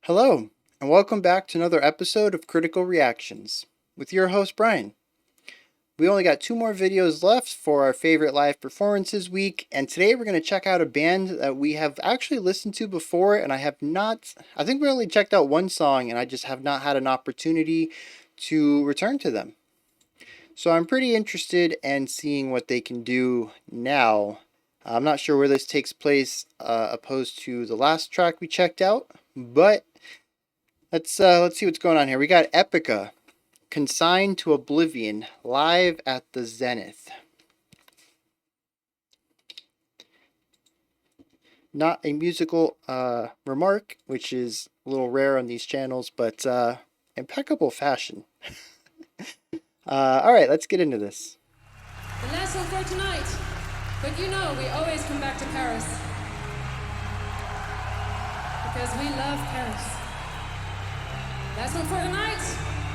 Hello, and welcome back to another episode of Critical Reactions with your host, Bryan. We only got 2 more videos left for our favorite live performances week, and today we're going to check out a band that we have actually listened to before, and I think we only checked out one song, and I just have not had an opportunity to return to them. So I'm pretty interested in seeing what they can do now. I'm not sure where this takes place opposed to the last track we checked out, but let's see what's going on here. We got EPICA, Consign To Oblivion, live at the Zenith. Not a musical remark, which is a little rare on these channels, but impeccable fashion. Alright, let's get into this. The last song for tonight, but you know we always come back to Paris. Because we love Paris. Last one for tonight.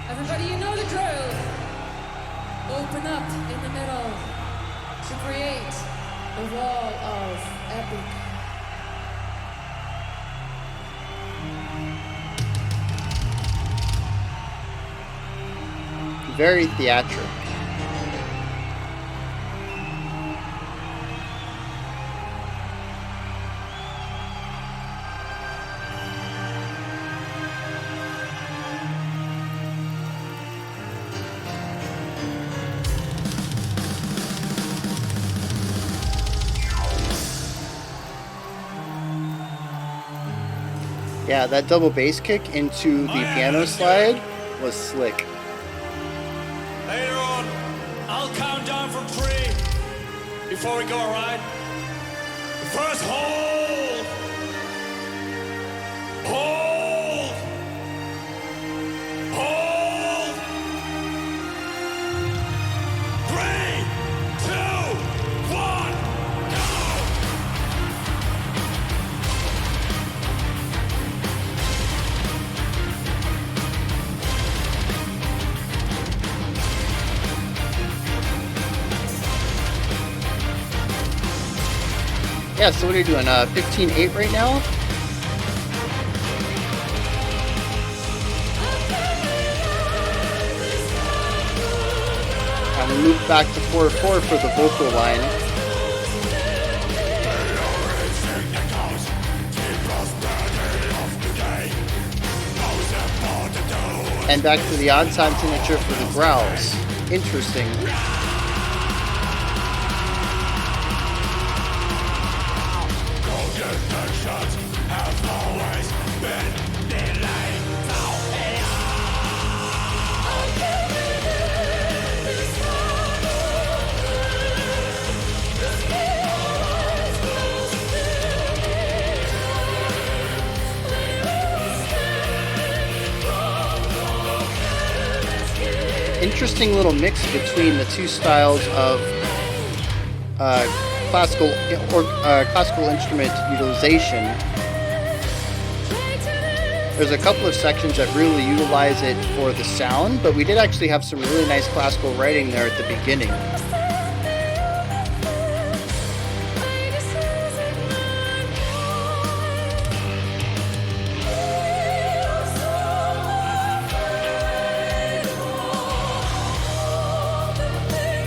Everybody, you know the drill. Open up in the middle to create a wall of epic. Very theatric. Yeah, that double bass kick into the piano slide was slick. Later on, I'll count down from 3 before we go, alright? First, hold! Hold! Hold! 3, 2, 1, go! Yeah, so what are you doing? 15-8 right now? And we move back to 4-4 for the vocal line. And back to the odd time signature for the growls. Interesting. Interesting little mix between the two styles of classical instrument utilization. There's a couple of sections that really utilize it for the sound, but we did actually have some really nice classical writing there at the beginning.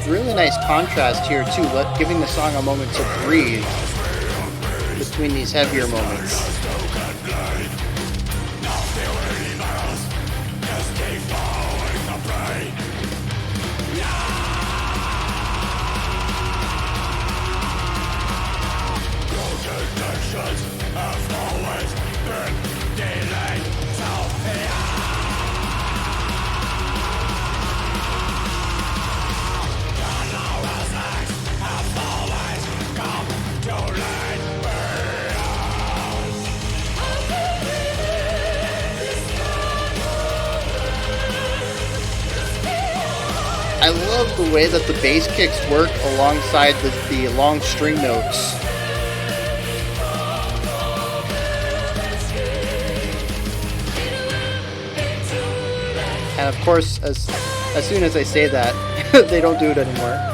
Really nice contrast here too, giving the song a moment to breathe between these heavier moments. I love the way that the bass kicks work alongside the long string notes. And of course, as soon as I say that, they don't do it anymore.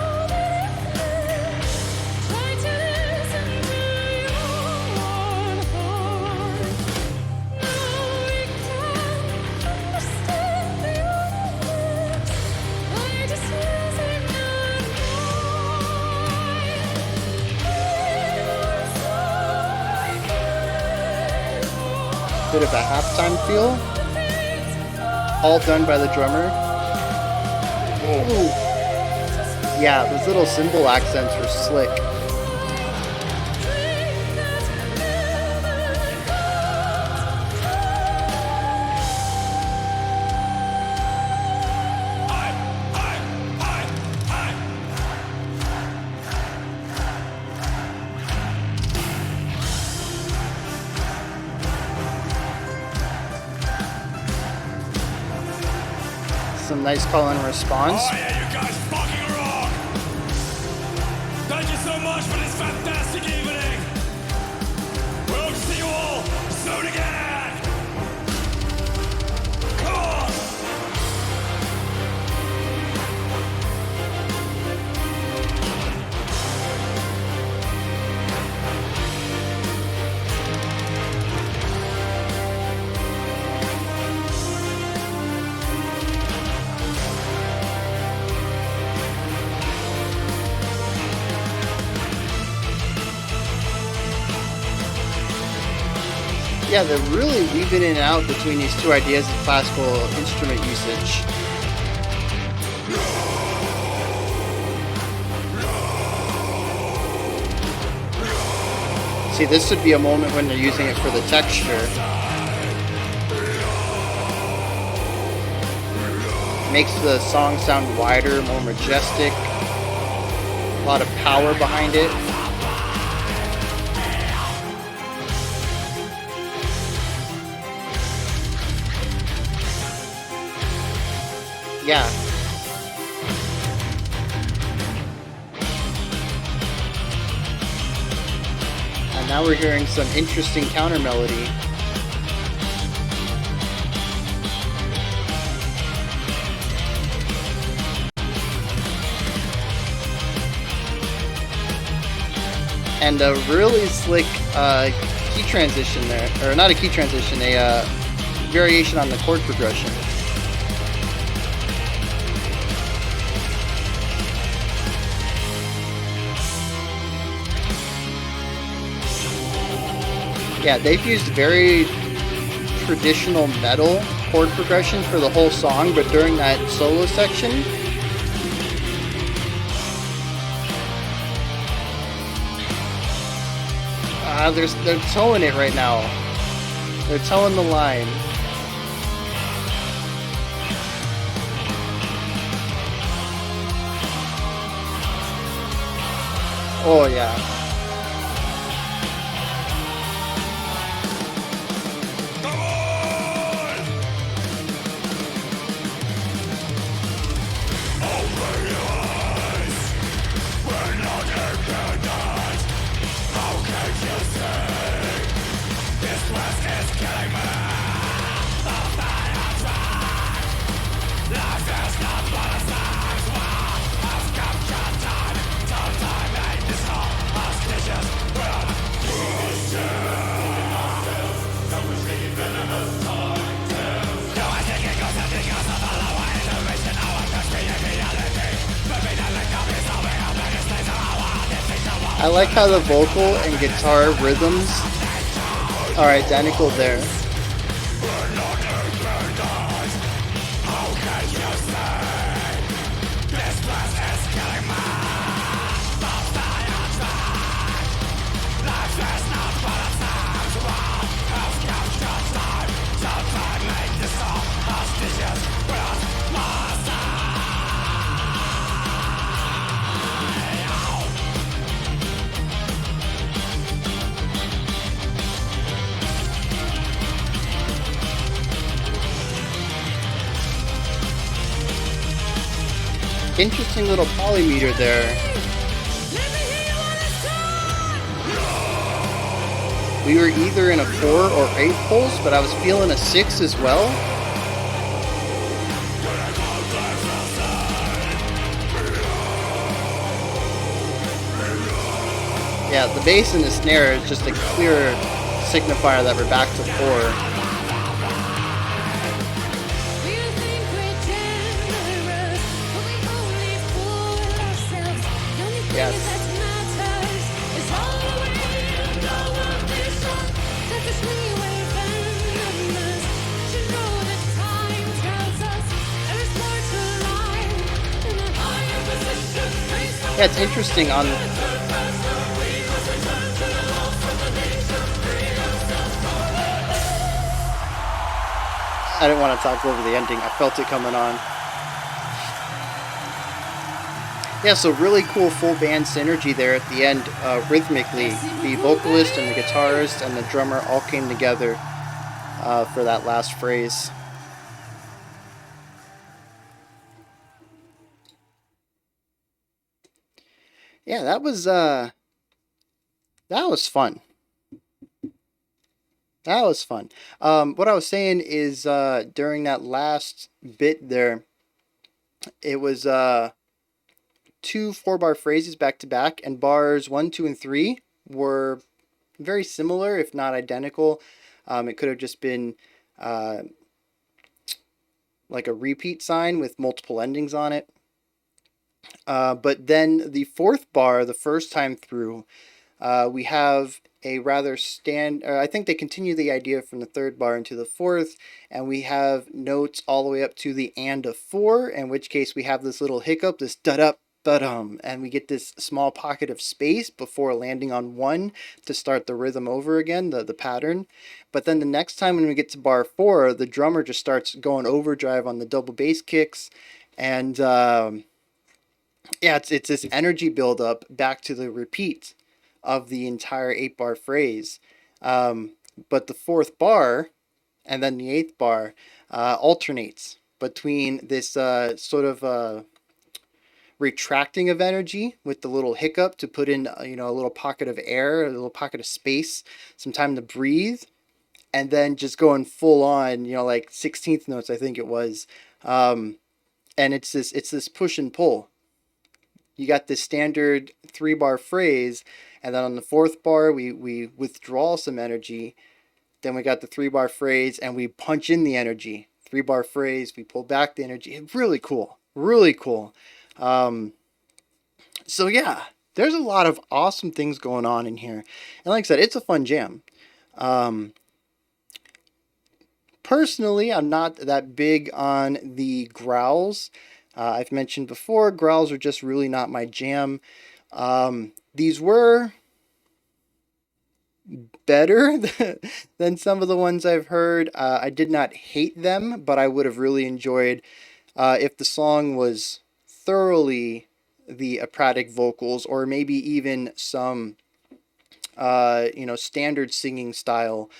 bit of a halftime feel. All done by the drummer. Ooh. Yeah, those little cymbal accents were slick. Some nice call and response. Oh yeah, you guys fucking rock! Thank you so much for this fantastic evening! We hope to see you all soon again! Come on! Yeah, they're really weaving in and out between these two ideas of classical instrument usage. See, this would be a moment when they're using it for the texture. Makes the song sound wider, more majestic. A lot of power behind it. Yeah. And now we're hearing some interesting counter melody. And a really slick key transition there. Or not a key transition, a variation on the chord progression. Yeah, they've used very traditional metal chord progression for the whole song, but during that solo section, they're towing it right now. They're towing the line. Oh yeah. I like how the vocal and guitar rhythms are identical there. Interesting little polymeter there. We were either in a 4 or 8 pulse, but I was feeling a 6 as well. Yeah, the bass and the snare is just a clear signifier that we're back to 4. Yes. Yeah, it's interesting on. I didn't want to talk over the ending. I felt it coming on. Yeah, so really cool full band synergy there at the end, rhythmically. The vocalist and the guitarist and the drummer all came together for that last phrase. Yeah, that was fun. That was fun. What I was saying is during that last bit there, it was two 4-bar phrases back to back, and bars 1, 2, and 3 were very similar, if not identical. It could have just been uh, like a repeat sign with multiple endings on it. But then the fourth bar, the first time through, we have a rather I think they continue the idea from the third bar into the fourth, and we have notes all the way up to the and of 4, in which case we have this little hiccup, this da-dup, da-dum, and we get this small pocket of space before landing on 1 to start the rhythm over again, the pattern. But then the next time when we get to bar 4, the drummer just starts going overdrive on the double bass kicks, and yeah, it's this energy buildup back to the repeat of the entire 8-bar phrase. But the fourth bar and then the eighth bar alternates between this sort of retracting of energy with the little hiccup to put in a little pocket of air, a little pocket of space, some time to breathe, and then just going full on, like 16th notes I think it was. And it's this push and pull. You got this standard 3-bar phrase, and then on the fourth bar we withdraw some energy. Then we got the 3-bar phrase, and we punch in the energy. 3-bar phrase, we pull back the energy. Really cool, really cool. So yeah, there's a lot of awesome things going on in here, and like I said, it's a fun jam. Personally, I'm not that big on the growls. I've mentioned before, growls are just really not my jam. These were better than some of the ones I've heard. I did not hate them, but I would have really enjoyed if the song was thoroughly the operatic vocals, or maybe even some standard singing style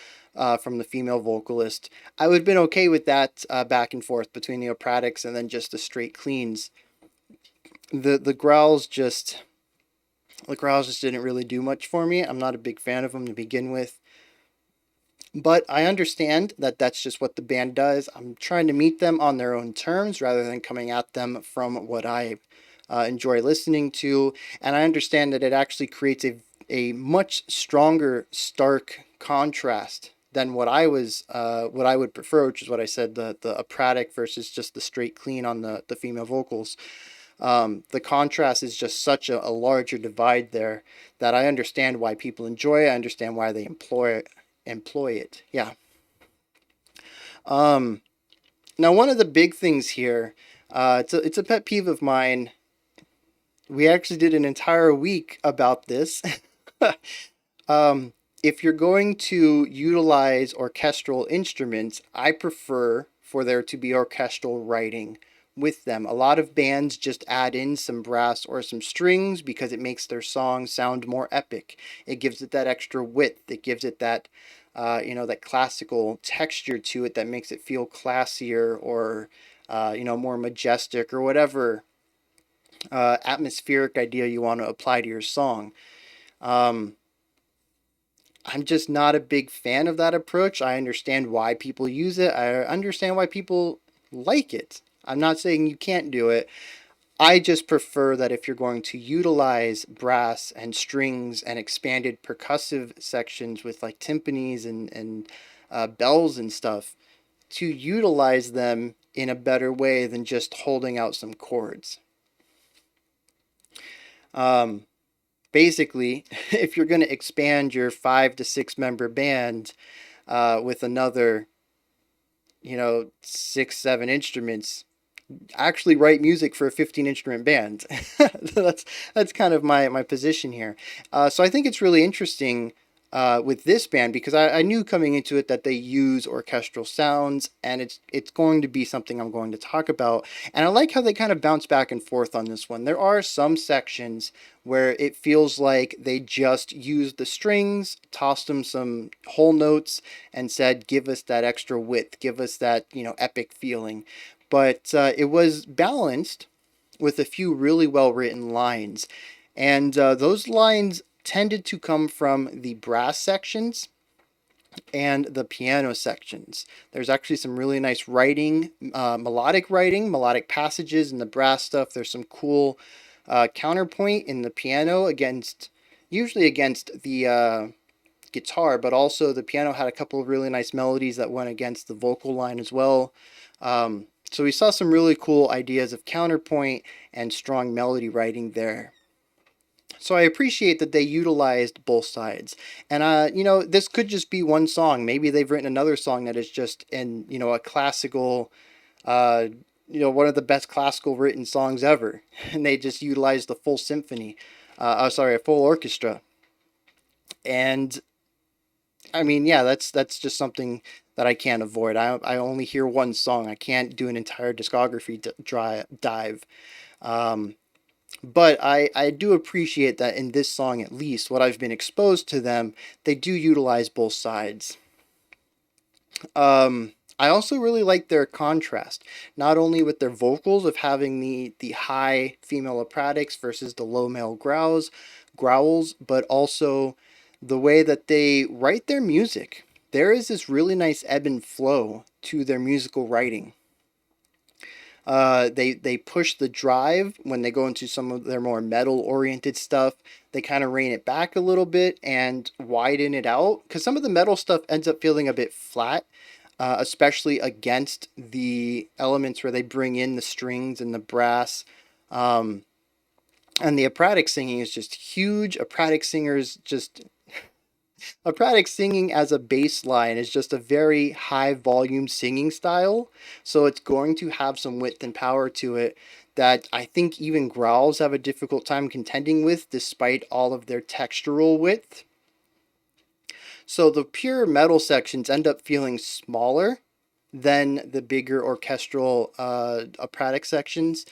from the female vocalist. I would have been okay with that back and forth between the operatics and then just the straight cleans. The growls just didn't really do much for me. I'm not a big fan of them to begin with. But I understand that that's just what the band does. I'm trying to meet them on their own terms rather than coming at them from what I enjoy listening to. And I understand that it actually creates a much stronger, stark contrast than what I would prefer, which is what I said, the operatic versus just the straight clean on the female vocals. The contrast is just such a larger divide there that I understand why people enjoy it. I understand why they employ it. Yeah. Now, one of the big things here, it's a pet peeve of mine. We actually did an entire week about this. If you're going to utilize orchestral instruments, I prefer for there to be orchestral writing with them. A lot of bands just add in some brass or some strings because it makes their song sound more epic. It gives it that extra width. It gives it that, that classical texture to it that makes it feel classier or, more majestic or whatever atmospheric idea you want to apply to your song. I'm just not a big fan of that approach. I understand why people use it. I understand why people like it. I'm not saying you can't do it. I just prefer that if you're going to utilize brass and strings and expanded percussive sections with like timpanis and bells and stuff, to utilize them in a better way than just holding out some chords. Basically, if you're going to expand your 5 to 6 member band with another, 6, 7 instruments, actually write music for a 15 instrument band. That's kind of my position here. So I think it's really interesting with this band because I knew coming into it that they use orchestral sounds, and it's going to be something I'm going to talk about. And I like how they kind of bounce back and forth on this one. There are some sections where it feels like they just used the strings, tossed them some whole notes, and said, "Give us that extra width, give us that epic feeling." But it was balanced with a few really well written lines. And those lines tended to come from the brass sections and the piano sections. There's actually some really nice writing, melodic passages in the brass stuff. There's some cool counterpoint in the piano usually against the guitar, but also the piano had a couple of really nice melodies that went against the vocal line as well. So we saw some really cool ideas of counterpoint and strong melody writing there. So I appreciate that they utilized both sides. And this could just be one song. Maybe they've written another song that is just in, a classical, uh, one of the best classical written songs ever. And they just utilized the full symphony. A full orchestra. And I mean, yeah, that's just something that I can't avoid. I only hear one song. I can't do an entire discography dive. Um, but I do appreciate that in this song, at least, what I've been exposed to them, they do utilize both sides. I also really like their contrast, not only with their vocals of having the high female opratics versus the low male growls, but also the way that they write their music. There is this really nice ebb and flow to their musical writing. They push the drive when they go into some of their more metal oriented stuff. They kind of rein it back a little bit and widen it out because some of the metal stuff ends up feeling a bit flat, especially against the elements where they bring in the strings and the brass. And the operatic singing is just huge. Operatic singing as a bass line is just a very high volume singing style, so it's going to have some width and power to it that I think even growls have a difficult time contending with despite all of their textural width. So the pure metal sections end up feeling smaller than the bigger orchestral operatic sections,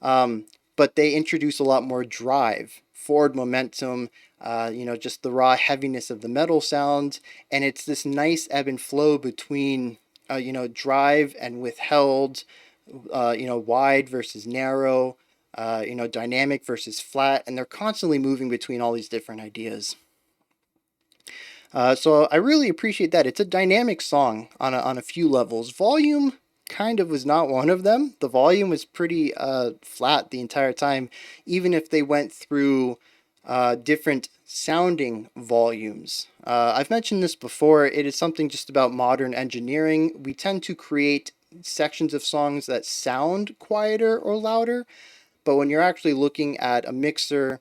but they introduce a lot more drive, forward momentum, just the raw heaviness of the metal sound, and it's this nice ebb and flow between, drive and withheld, wide versus narrow, dynamic versus flat, and they're constantly moving between all these different ideas. So I really appreciate that. It's a dynamic song on a few levels. Volume kind of was not one of them. The volume was pretty flat the entire time, even if they went through different sounding volumes. I've mentioned this before. It is something just about modern engineering. We tend to create sections of songs that sound quieter or louder, but when you're actually looking at a mixer,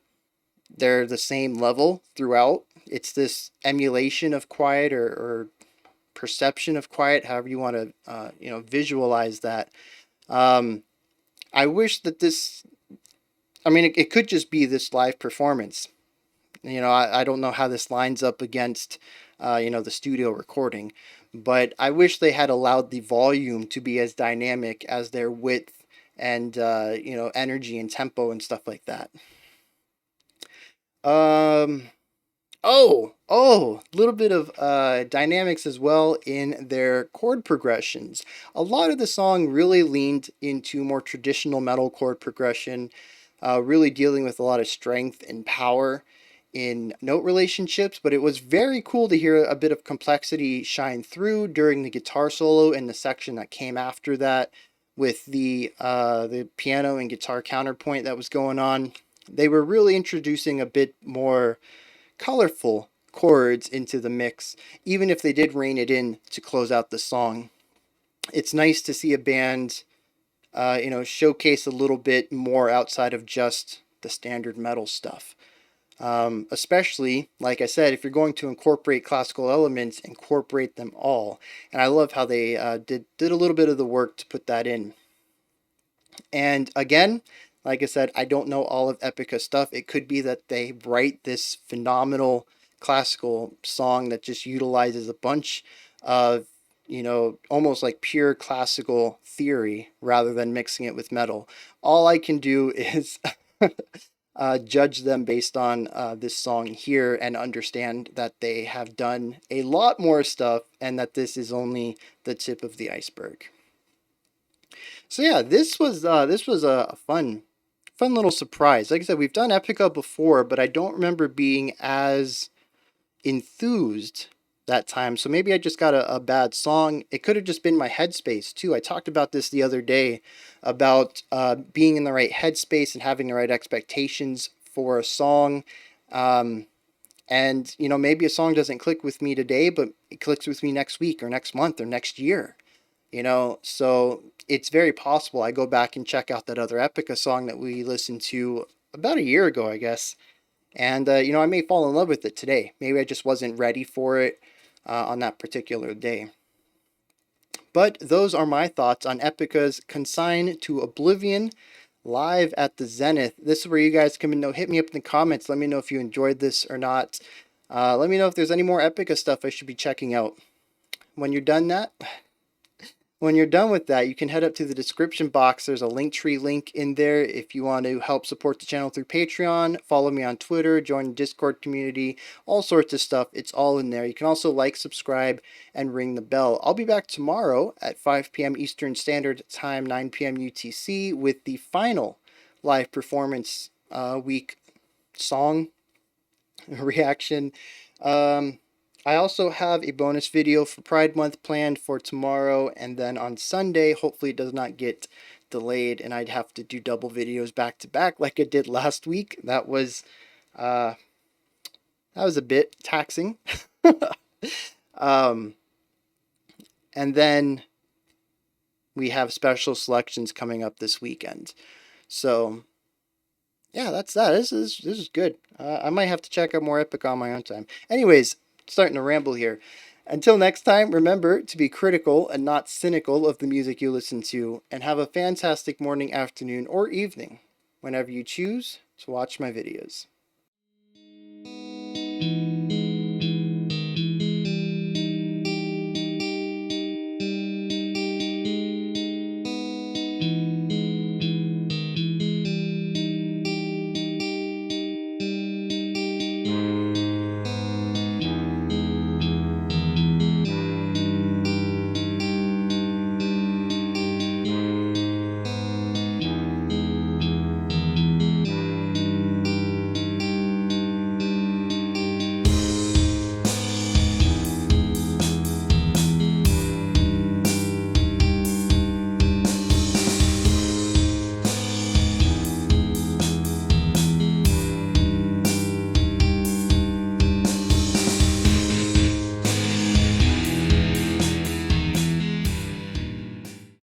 they're the same level throughout. It's this emulation of quiet or perception of quiet, however you want to visualize that. I wish that this. I mean, it could just be this live performance. I don't know how this lines up against the studio recording, but I wish they had allowed the volume to be as dynamic as their width and energy and tempo and stuff like that. A little bit of dynamics as well in their chord progressions. A lot of the song really leaned into more traditional metal chord progression, really dealing with a lot of strength and power in note relationships, but it was very cool to hear a bit of complexity shine through during the guitar solo in the section that came after that with the piano and guitar counterpoint that was going on. They were really introducing a bit more colorful chords into the mix, even if they did rein it in to close out the song. It's nice to see a band, showcase a little bit more outside of just the standard metal stuff. Especially, like I said, if you're going to incorporate classical elements, incorporate them all. And I love how they did a little bit of the work to put that in. And again, like I said, I don't know all of EPICA stuff. It could be that they write this phenomenal classical song that just utilizes a bunch of, almost like pure classical theory rather than mixing it with metal. All I can do is judge them based on this song here and understand that they have done a lot more stuff and that this is only the tip of the iceberg. So yeah, this was a fun little surprise. Like I said, we've done Epica before, but I don't remember being as enthused that time. So maybe I just got a bad song. It could have just been my headspace too. I talked about this the other day about being in the right headspace and having the right expectations for a song. And maybe a song doesn't click with me today, but it clicks with me next week or next month or next year. So it's very possible I go back and check out that other Epica song that we listened to about a year ago, I guess. And, I may fall in love with it today. Maybe I just wasn't ready for it on that particular day. But those are my thoughts on Epica's Consign to Oblivion live at the Zenith. This is where you guys come and hit me up in the comments. Let me know if you enjoyed this or not. Let me know if there's any more Epica stuff I should be checking out. When you're done with that, you can head up to the description box. There's a Linktree link in there if you want to help support the channel through Patreon, follow me on Twitter, join the Discord community, all sorts of stuff. It's all in there. You can also like, subscribe, and ring the bell. I'll be back tomorrow at 5 p.m. Eastern Standard Time, 9 p.m. UTC with the final live performance week song reaction. I also have a bonus video for Pride Month planned for tomorrow, and then on Sunday, hopefully it does not get delayed and I'd have to do double videos back to back like I did last week. That was a bit taxing. And then we have special selections coming up this weekend. So yeah, that's that. This is good. I might have to check out more Epic on my own time. Anyways, starting to ramble here. Until next time, remember to be critical and not cynical of the music you listen to, and have a fantastic morning, afternoon, or evening whenever you choose to watch my videos.